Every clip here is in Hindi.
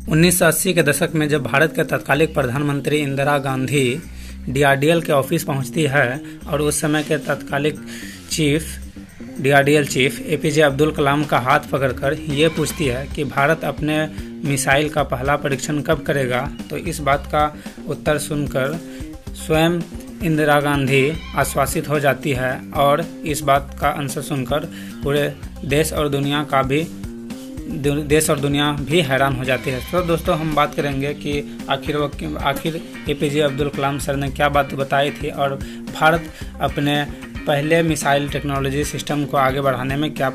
1980 के दशक में जब भारत के तत्कालीन प्रधानमंत्री इंदिरा गांधी डीआरडीएल के ऑफिस पहुंचती है और उस समय के तत्कालीन DRDL chief APJ Abdul Kalam का हाथ पकड़कर ये पूछती है कि भारत अपने मिसाइल का पहला परीक्षण कब करेगा, तो इस बात का उत्तर सुनकर स्वयं इंदिरा गांधी आश्वासित हो जाती है और इस बात का आंसर सुनकर पूरे देश और दुनिया भी हैरान हो जाती है। तो दोस्तों हम बात करेंगे कि आखिर एपीजे अब्दुल कलाम सर ने क्या बात बताई थी और भारत अपने पहले मिसाइल टेक्नोलॉजी सिस्टम को आगे बढ़ाने में क्या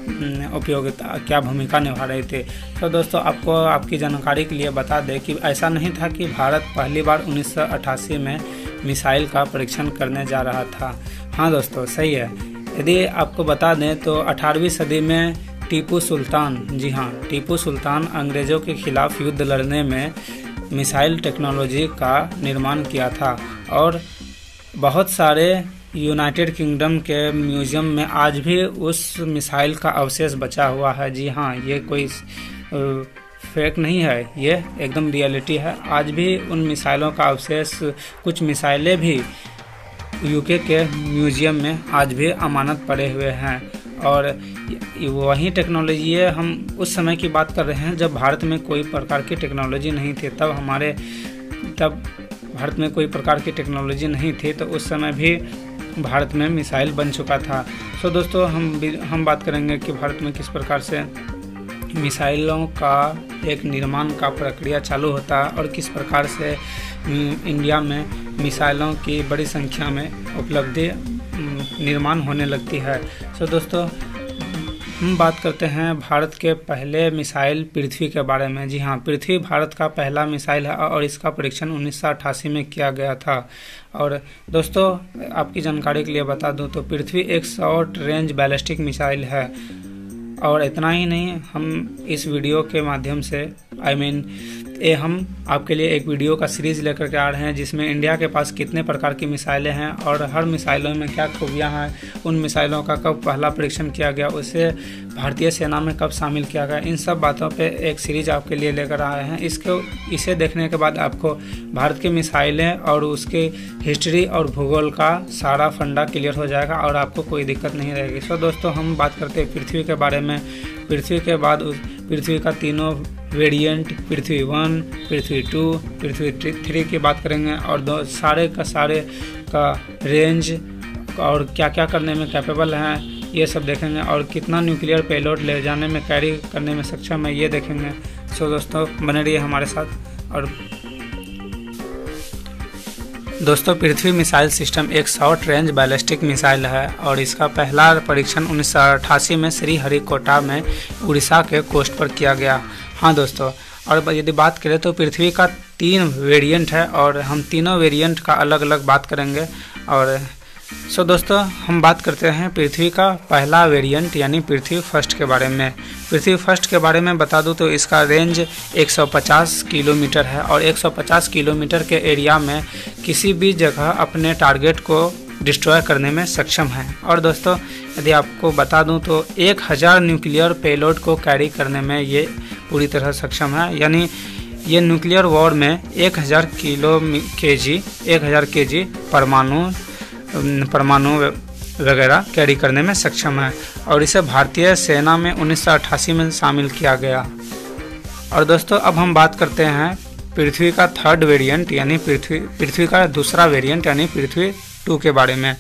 भूमिका निभा रही थी। तो दोस्तों आपको आपकी जानकारी के लिए बता दें कि ऐसा नहीं था कि भारत पहली बार 1988 में मिसाइल का परीक्षण करने जा रहा था। हाँ दोस्तों सही है। यदि आपको बता दें तो 18वीं सदी में टीपू सुल्तान अंग्रेज़ों के खिलाफ युद्ध लड़ने में मिसाइल टेक्नोलॉजी का निर्माण किया था और बहुत सारे यूनाइटेड किंगडम के म्यूज़ियम में आज भी उस मिसाइल का अवशेष बचा हुआ है। जी हाँ, ये कोई फेक नहीं है, ये एकदम रियलिटी है। आज भी उन मिसाइलों का अवशेष, कुछ मिसाइलें भी यूके के म्यूज़ियम में आज भी अमानत पड़े हुए हैं। और वही टेक्नोलॉजी है, हम उस समय की बात कर रहे हैं जब भारत में कोई प्रकार की टेक्नोलॉजी नहीं थी। तब भारत में कोई प्रकार की टेक्नोलॉजी नहीं थी, तो उस समय भी भारत में मिसाइल बन चुका था। तो दोस्तों हम बात करेंगे कि भारत में किस प्रकार से मिसाइलों का एक निर्माण का प्रक्रिया चालू होता है और किस प्रकार से इंडिया में मिसाइलों की बड़ी संख्या में उपलब्धि निर्माण होने लगती है। तो दोस्तों हम बात करते हैं भारत के पहले मिसाइल पृथ्वी के बारे में। जी हाँ, पृथ्वी भारत का पहला मिसाइल है और इसका परीक्षण 1988 में किया गया था। और दोस्तों आपकी जानकारी के लिए बता दूं तो पृथ्वी एक शॉर्ट रेंज बैलिस्टिक मिसाइल है। और इतना ही नहीं, हम इस वीडियो के माध्यम से हम आपके लिए एक वीडियो का सीरीज़ लेकर के आ रहे हैं जिसमें इंडिया के पास कितने प्रकार की मिसाइलें हैं और हर मिसाइलों में क्या खूबियां हैं, उन मिसाइलों का कब पहला परीक्षण किया गया, उसे भारतीय सेना में कब शामिल किया गया, इन सब बातों पे एक सीरीज़ आपके लिए लेकर आए हैं। इसे देखने के बाद आपको भारत की मिसाइलें और उसकी हिस्ट्री और भूगोल का सारा फंडा क्लियर हो जाएगा और आपको कोई दिक्कत नहीं रहेगी। तो दोस्तों हम बात करते हैं पृथ्वी के बारे में। पृथ्वी के बाद पृथ्वी का तीनों वेरिएंट, पृथ्वी 1, पृथ्वी 2, पृथ्वी 3 की बात करेंगे और सारे का रेंज और क्या क्या करने में कैपेबल हैं ये सब देखेंगे और कितना न्यूक्लियर पेलोड ले जाने में कैरी करने में सक्षम है ये देखेंगे। सो दोस्तों बने रहिए हमारे साथ। और दोस्तों पृथ्वी मिसाइल सिस्टम एक शॉर्ट रेंज बैलिस्टिक मिसाइल है और इसका पहला परीक्षण 1988 में श्रीहरिकोटा में उड़ीसा के कोस्ट पर किया गया। हाँ दोस्तों, और यदि बात करें तो पृथ्वी का 3 वेरिएंट है और हम तीनों वेरिएंट का अलग अलग बात करेंगे। और दोस्तों हम बात करते हैं पृथ्वी का पहला वेरिएंट यानी पृथ्वी फर्स्ट के बारे में। पृथ्वी फर्स्ट के बारे में बता दूं तो इसका रेंज 150 किलोमीटर है और 150 किलोमीटर के एरिया में किसी भी जगह अपने टारगेट को डिस्ट्रॉय करने में सक्षम है। और दोस्तों यदि आपको बता दूं तो 1000 न्यूक्लियर पेलोड को कैरी करने में ये पूरी तरह सक्षम है, यानी ये न्यूक्लियर वॉर में 1000 केजी परमाणु वगैरह कैरी करने में सक्षम है और इसे भारतीय सेना में 1988 में शामिल किया गया। और दोस्तों अब हम बात करते हैं पृथ्वी का थर्ड वेरिएंट यानी पृथ्वी का दूसरा वेरिएंट यानी पृथ्वी 2 के बारे में।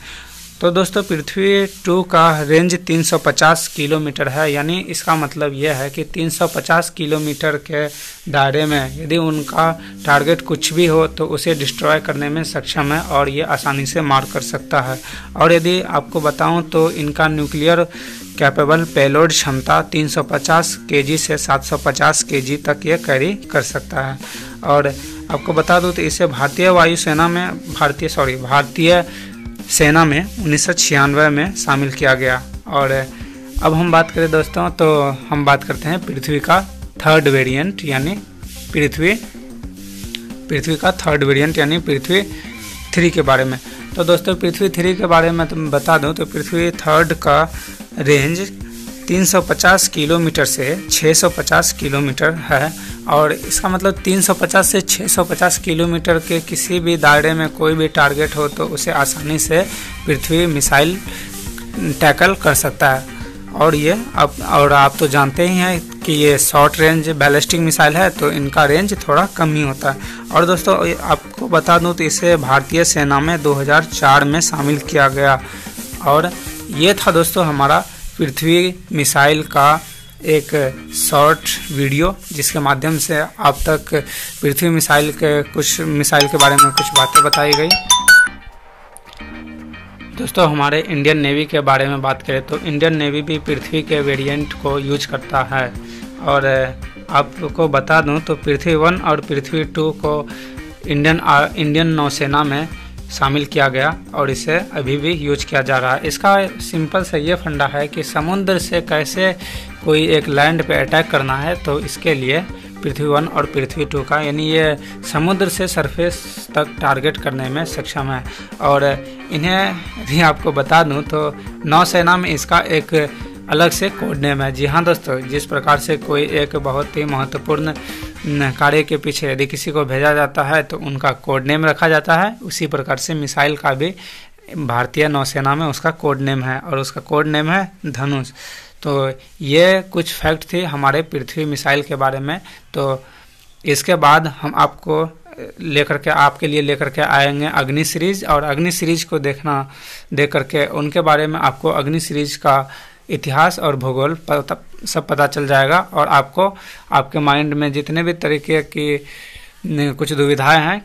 तो दोस्तों पृथ्वी 2 का रेंज 350 किलोमीटर है, यानी इसका मतलब यह है कि 350 किलोमीटर के दायरे में यदि उनका टारगेट कुछ भी हो तो उसे डिस्ट्रॉय करने में सक्षम है और ये आसानी से मार कर सकता है। और यदि आपको बताऊं तो इनका न्यूक्लियर कैपेबल पेलोड क्षमता 350 केजी से 750 केजी तक ये कैरी कर सकता है। और आपको बता दूं तो इसे भारतीय सेना में 1996 में शामिल किया गया। और अब हम बात करें दोस्तों तो हम बात करते हैं पृथ्वी का थर्ड वेरिएंट यानी पृथ्वी का थर्ड वेरिएंट यानी पृथ्वी 3 के बारे में। तो दोस्तों पृथ्वी 3 के बारे में तुम बता दूं तो पृथ्वी थर्ड का रेंज 350 किलोमीटर से 650 किलोमीटर है। और इसका मतलब 350 से 650 किलोमीटर के किसी भी दायरे में कोई भी टारगेट हो तो उसे आसानी से पृथ्वी मिसाइल टैकल कर सकता है। और आप तो जानते ही हैं कि ये शॉर्ट रेंज बैलिस्टिक मिसाइल है, तो इनका रेंज थोड़ा कम ही होता है। और दोस्तों आपको बता दूं तो इसे भारतीय सेना में 2004 में शामिल किया गया। और ये था दोस्तों हमारा पृथ्वी मिसाइल का एक शॉर्ट वीडियो, जिसके माध्यम से आप तक पृथ्वी मिसाइल के बारे में कुछ बातें बताई गई। दोस्तों हमारे इंडियन नेवी के बारे में बात करें तो इंडियन नेवी भी पृथ्वी के वेरिएंट को यूज करता है। और आपको बता दूं तो पृथ्वी 1 और पृथ्वी 2 को इंडियन नौसेना में शामिल किया गया और इसे अभी भी यूज किया जा रहा है। इसका सिंपल सा ये फंडा है कि समुद्र से कैसे कोई एक लैंड पे अटैक करना है, तो इसके लिए पृथ्वी 1 और पृथ्वी 2 का, यानी ये समुद्र से सरफेस तक टारगेट करने में सक्षम है। और इन्हें भी आपको बता दूं तो नौसेना में इसका एक अलग से कोड नेम है। जी हाँ दोस्तों, जिस प्रकार से कोई एक बहुत ही महत्वपूर्ण कार्य के पीछे यदि किसी को भेजा जाता है तो उनका कोड नेम रखा जाता है, उसी प्रकार से मिसाइल का भी भारतीय नौसेना में उसका कोड नेम है और उसका कोड नेम है धनुष। तो ये कुछ फैक्ट थे हमारे पृथ्वी मिसाइल के बारे में। तो इसके बाद हम आपके लिए लेकर के आएंगे अग्नि सीरीज, और अग्नि सीरीज को देख करके उनके बारे में आपको अग्नि सीरीज का इतिहास और भूगोल सब पता चल जाएगा। और आपको आपके माइंड में जितने भी तरीके की कुछ दुविधाएं हैं